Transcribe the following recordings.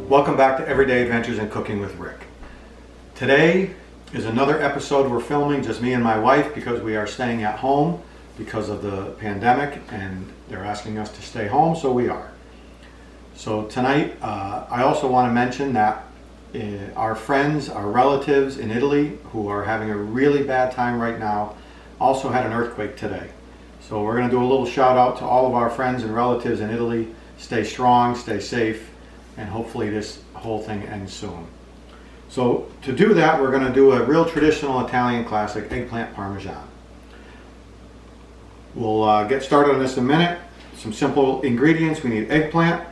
Welcome back to Everyday Adventures in Cooking with Rick. Today is another episode we're filming, just me and my wife, because we are staying at home because of the pandemic and they're asking us to stay home, so we are. So tonight, I also want to mention that our friends, our relatives in Italy who are having a really bad time right now also had an earthquake today. So we're going to do a little shout out to all of our friends and relatives in Italy. Stay strong, stay safe, and hopefully this whole thing ends soon. So to do that, we're going to do a real traditional Italian classic, eggplant parmesan. We'll get started on this in a minute. Some simple ingredients. We need eggplant.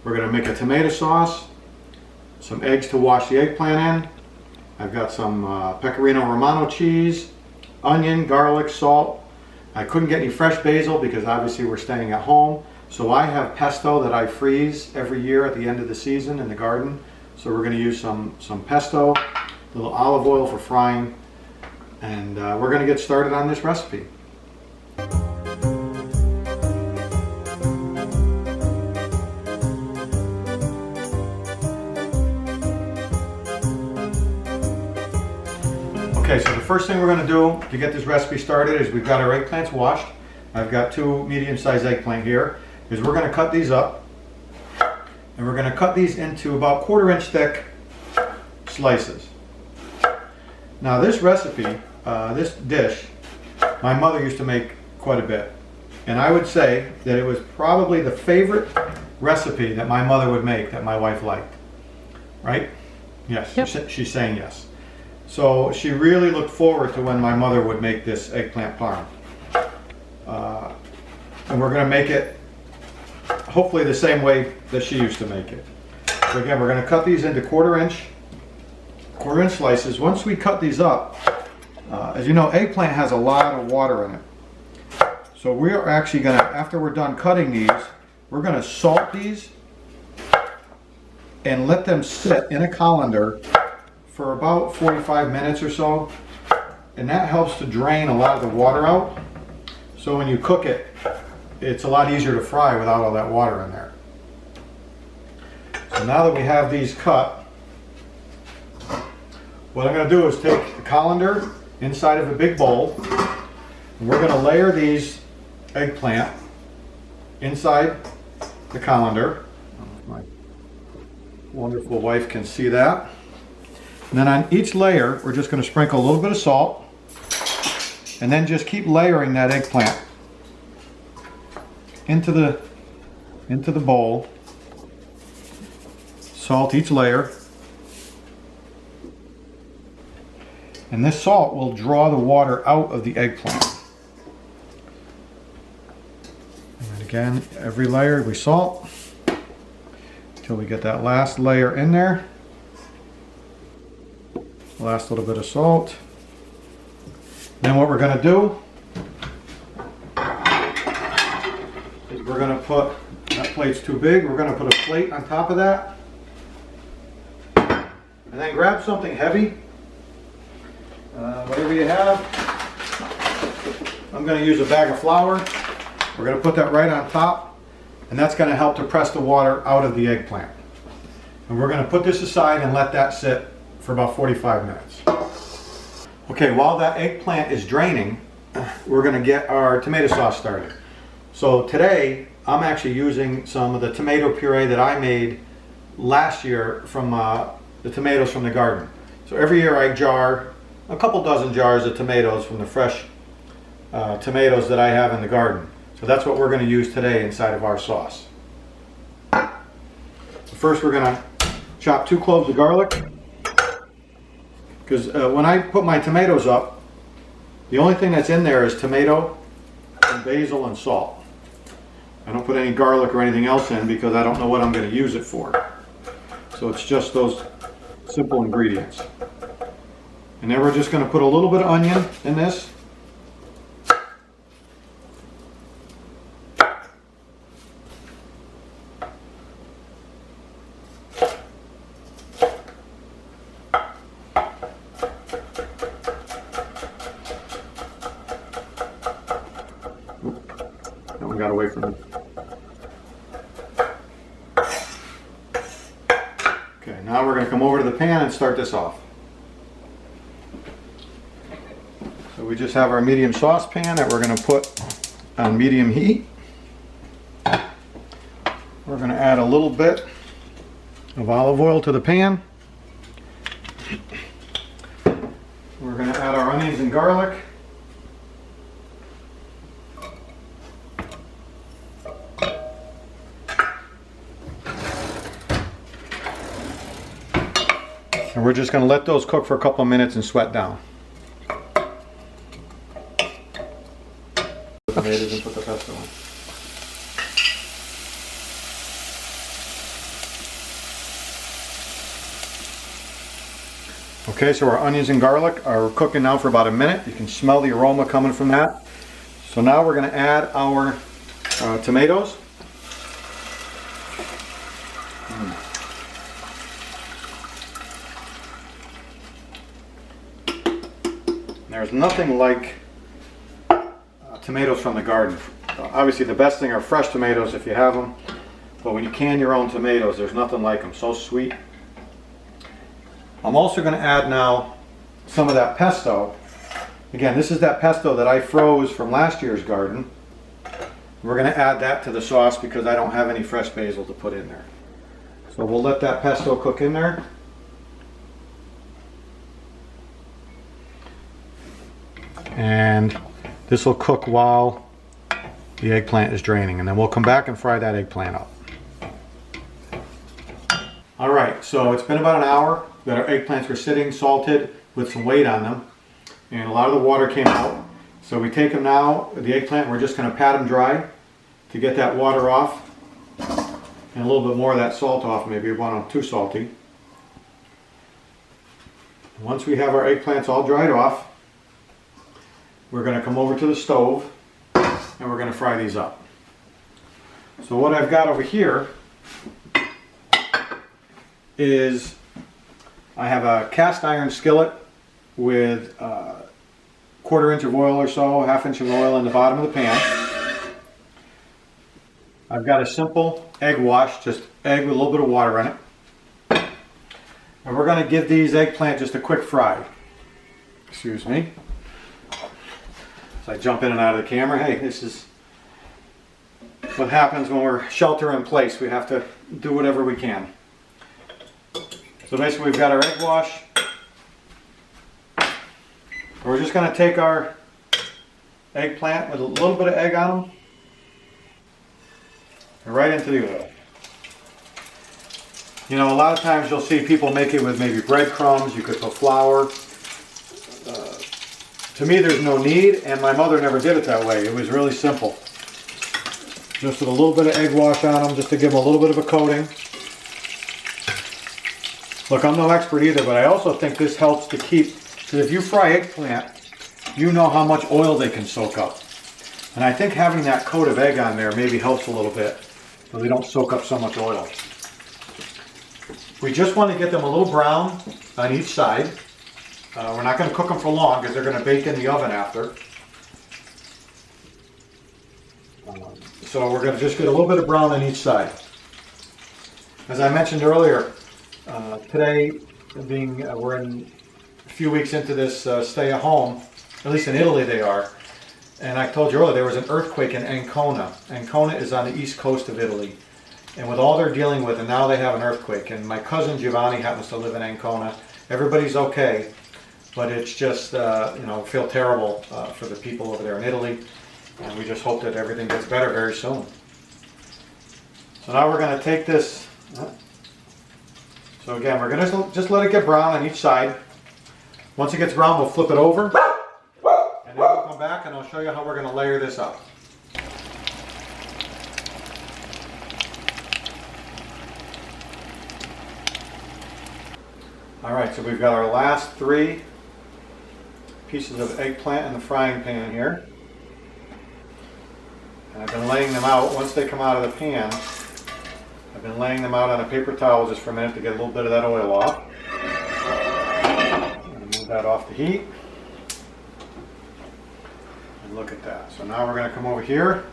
We're going to make a tomato sauce, some eggs to wash the eggplant in. I've got some pecorino romano cheese, onion, garlic, salt. I couldn't get any fresh basil because obviously we're staying at home. So I have pesto that I freeze every year at the end of the season in the garden. So we're going to use some pesto, a little olive oil for frying, and we're going to get started on this recipe. Okay, so the first thing we're going to do to get this recipe started is we've got our eggplants washed. I've got 2 medium-sized eggplant here. Is we're going to cut these up, and we're going to cut these into about 1/4 inch thick slices. Now this recipe, this dish, my mother used to make quite a bit, and I would say that it was probably the favorite recipe that my mother would make that my wife liked. Right? Yes, yep. She's saying yes. So she really looked forward to when my mother would make this eggplant parm. And we're going to make it hopefully the same way that she used to make it. So again, we're going to cut these into 1/4 inch slices. Once we cut these up, as you know, eggplant has a lot of water in it. So we're actually going to, after we're done cutting these, we're going to salt these and let them sit in a colander for about 45 minutes or so. And that helps to drain a lot of the water out. So when you cook it, it's a lot easier to fry without all that water in there. So now that we have these cut, what I'm going to do is take the colander inside of a big bowl, and we're going to layer these eggplant inside the colander. My wonderful wife can see that. And then on each layer, we're just going to sprinkle a little bit of salt, and then just keep layering that eggplant into the bowl. Salt each layer, and this salt will draw the water out of the eggplant. And then again, every layer we salt until we get that last layer in there. Last little bit of salt. Then what we're going to do is we're going to put, that plate's too big, we're going to put a plate on top of that. And then grab something heavy, whatever you have. I'm going to use a bag of flour. We're going to put that right on top, and that's going to help to press the water out of the eggplant. And we're going to put this aside and let that sit for about 45 minutes. Okay, while that eggplant is draining, we're going to get our tomato sauce started. So today, I'm actually using some of the tomato puree that I made last year from the tomatoes from the garden. So every year I jar a couple dozen jars of tomatoes from the fresh tomatoes that I have in the garden. So that's what we're going to use today inside of our sauce. So first we're going to chop 2 cloves of garlic. Because when I put my tomatoes up, the only thing that's in there is tomato and basil and salt. I don't put any garlic or anything else in because I don't know what I'm going to use it for. So it's just those simple ingredients. And then we're just going to put a little bit of onion in this. That one got away from me. Okay, now we're going to come over to the pan and start this off. So we just have our medium saucepan that we're going to put on medium heat. We're going to add a little bit of olive oil to the pan. We're going to add our onions and garlic. And we're just going to let those cook for a couple of minutes and sweat down. Put the tomatoes and put the pesto in. Okay, so our onions and garlic are cooking now for about a minute. You can smell the aroma coming from that. So now we're going to add our tomatoes. There's nothing like tomatoes from the garden. Obviously the best thing are fresh tomatoes if you have them, but when you can your own tomatoes, there's nothing like them. So sweet. I'm also going to add now some of that pesto. Again, this is that pesto that I froze from last year's garden. We're going to add that to the sauce because I don't have any fresh basil to put in there. So we'll let that pesto cook in there. And this will cook while the eggplant is draining, and then we'll come back and fry that eggplant up. Alright, so it's been about an hour that our eggplants were sitting salted with some weight on them, and a lot of the water came out. So we take them now, the eggplant, we're just going to pat them dry to get that water off and a little bit more of that salt off. Maybe we want them too salty. Once we have our eggplants all dried off, we're going to come over to the stove and we're going to fry these up. So what I've got over here is I have a cast iron skillet with a 1/4 inch of oil or so, 1/2 inch of oil in the bottom of the pan. I've got a simple egg wash, just egg with a little bit of water in it. And we're going to give these eggplant just a quick fry. Excuse me. So I jump in and out of the camera. Hey, this is what happens when we're shelter in place. We have to do whatever we can. So basically we've got our egg wash. We're just going to take our eggplant with a little bit of egg on them and right into the oil. You know, a lot of times you'll see people make it with maybe breadcrumbs. You could put flour. To me, there's no need, and my mother never did it that way. It was really simple. Just with a little bit of egg wash on them, just to give them a little bit of a coating. Look, I'm no expert either, but I also think this helps to keep, because if you fry eggplant, you know how much oil they can soak up. And I think having that coat of egg on there maybe helps a little bit, so they don't soak up so much oil. We just want to get them a little brown on each side. We're not going to cook them for long because they're going to bake in the oven after. So we're going to just get a little bit of brown on each side. As I mentioned earlier, today we're in a few weeks into this stay at home, at least in Italy they are. And I told you earlier there was an earthquake in Ancona. Ancona is on the east coast of Italy. And with all they're dealing with, and now they have an earthquake. And my cousin Giovanni happens to live in Ancona. Everybody's okay. But it's just, feel terrible for the people over there in Italy. And we just hope that everything gets better very soon. So now we're going to take this. So again, we're going to just let it get brown on each side. Once it gets brown, we'll flip it over. And then we'll come back and I'll show you how we're going to layer this up. Alright, so we've got our last 3 pieces of eggplant in the frying pan here. And I've been laying them out. Once they come out of the pan, I've been laying them out on a paper towel just for a minute to get a little bit of that oil off. I'm going to move that off the heat. And look at that. So now we're going to come over here.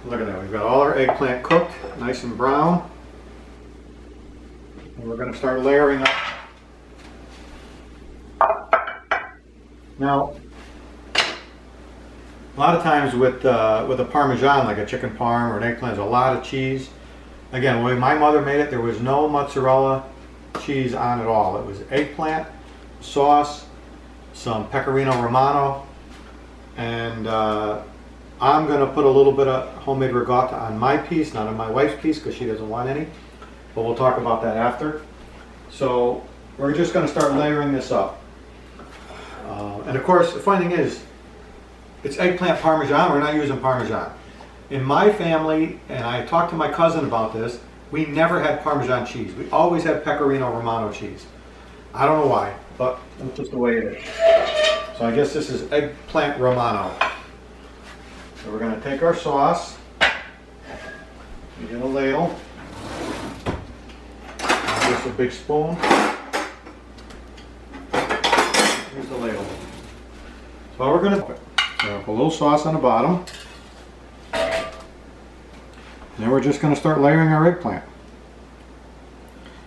Look at that, we've got all our eggplant cooked, nice and brown. And we're going to start layering up. Now, a lot of times with a Parmesan, like a chicken parm or an eggplant, there's a lot of cheese. Again, when my mother made it, there was no mozzarella cheese on at all. It was eggplant, sauce, some pecorino romano, and I'm going to put a little bit of homemade ricotta on my piece, not on my wife's piece, because she doesn't want any. But we'll talk about that after. So we're just going to start layering this up. And of course, the funny thing is, it's eggplant Parmesan. We're not using Parmesan. In my family, and I talked to my cousin about this, we never had Parmesan cheese. We always had pecorino romano cheese. I don't know why, but that's just the way it is. So I guess this is eggplant romano. So we're going to take our sauce, we get a ladle, just a big spoon. Here's the ladle. So we're going to put a little sauce on the bottom. And then we're just going to start layering our eggplant.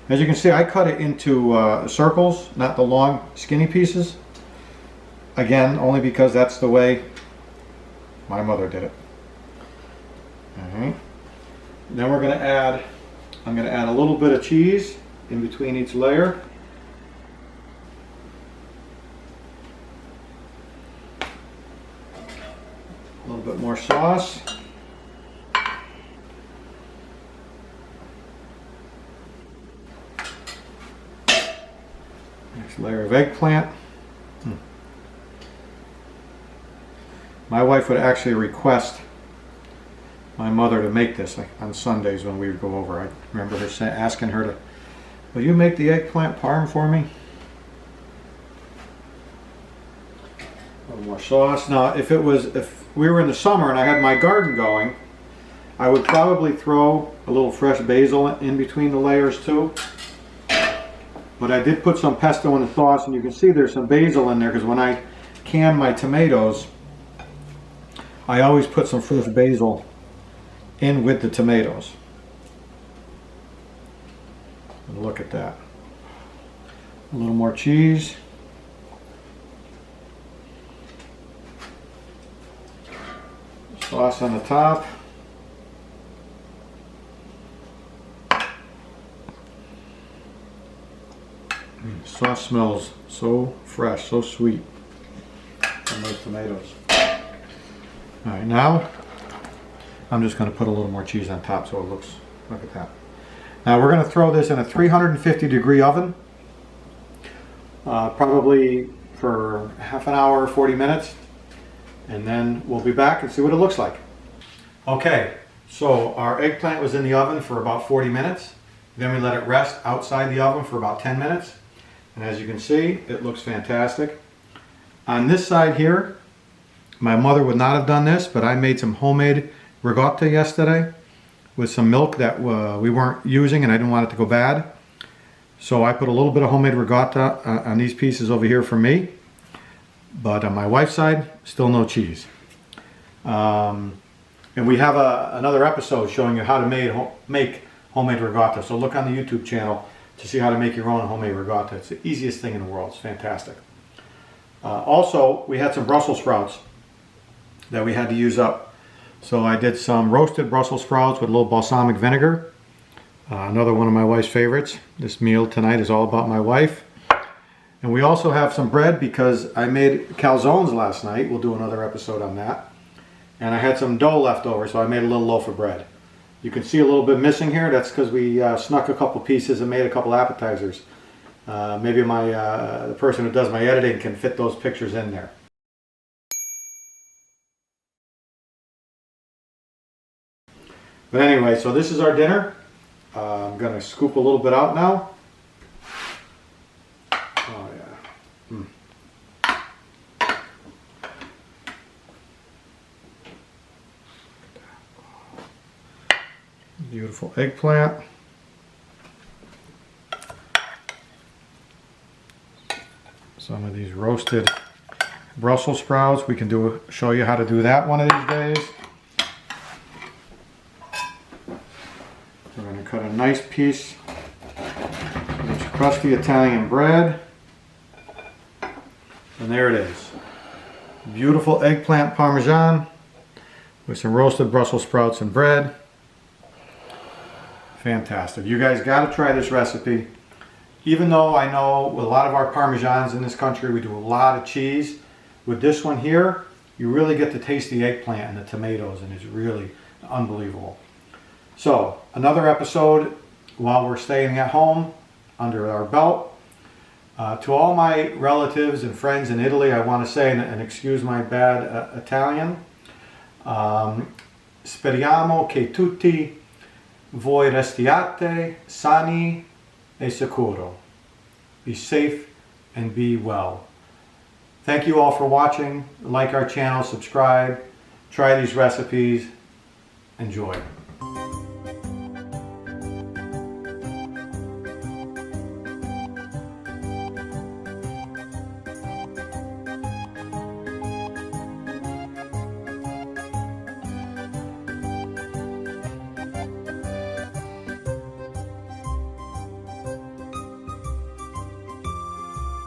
As you can see, I cut it into circles, not the long skinny pieces. Again, only because that's the way my mother did it. Alright. Then we're going to add, I'm going to add a little bit of cheese in between each layer. A little bit more sauce. Next layer of eggplant. My wife would actually request my mother to make this, like on Sundays when we would go over. I remember her asking her to, will you make the eggplant parm for me? A little more sauce. Now if we were in the summer and I had my garden going, I would probably throw a little fresh basil in between the layers too. But I did put some pesto in the sauce, and you can see there's some basil in there because when I can my tomatoes, I always put some fresh basil in with the tomatoes. And look at that. A little more cheese. Sauce on the top. Sauce smells so fresh, so sweet from those tomatoes. Alright, now I'm just going to put a little more cheese on top so it looks, look at that. Now we're going to throw this in a 350 degree oven, probably for half an hour, 40 minutes, and then we'll be back and see what it looks like. Okay, so our eggplant was in the oven for about 40 minutes. Then we let it rest outside the oven for about 10 minutes. And as you can see, it looks fantastic. On this side here, my mother would not have done this, but I made some homemade ricotta yesterday with some milk that we weren't using and I didn't want it to go bad. So I put a little bit of homemade ricotta on these pieces over here for me. But on my wife's side, still no cheese. And we have another episode showing you how to make homemade ricotta. So look on the YouTube channel to see how to make your own homemade ricotta. It's the easiest thing in the world. It's fantastic. Also, we had some Brussels sprouts that we had to use up. So I did some roasted Brussels sprouts with a little balsamic vinegar. Another one of my wife's favorites. This meal tonight is all about my wife. And we also have some bread because I made calzones last night. We'll do another episode on that. And I had some dough left over, so I made a little loaf of bread. You can see a little bit missing here. That's because we snuck a couple pieces and made a couple appetizers. Maybe the person who does my editing can fit those pictures in there. But anyway, so this is our dinner. I'm going to scoop a little bit out now. Oh yeah. Beautiful eggplant. Some of these roasted Brussels sprouts. We can show you how to do that one of these days. We're going to cut a nice piece of this crusty Italian bread. And there it is. Beautiful eggplant parmesan with some roasted Brussels sprouts and bread. Fantastic. You guys got to try this recipe. Even though I know with a lot of our parmesans in this country we do a lot of cheese, with this one here you really get to taste the eggplant and the tomatoes, and it's really unbelievable. So another episode while we're staying at home under our belt. To all my relatives and friends in Italy, I want to say, and excuse my bad Italian, speriamo che tutti voi restiate sani e sicuro. Be safe and be well. Thank you all for watching. Like our channel, subscribe, try these recipes, enjoy.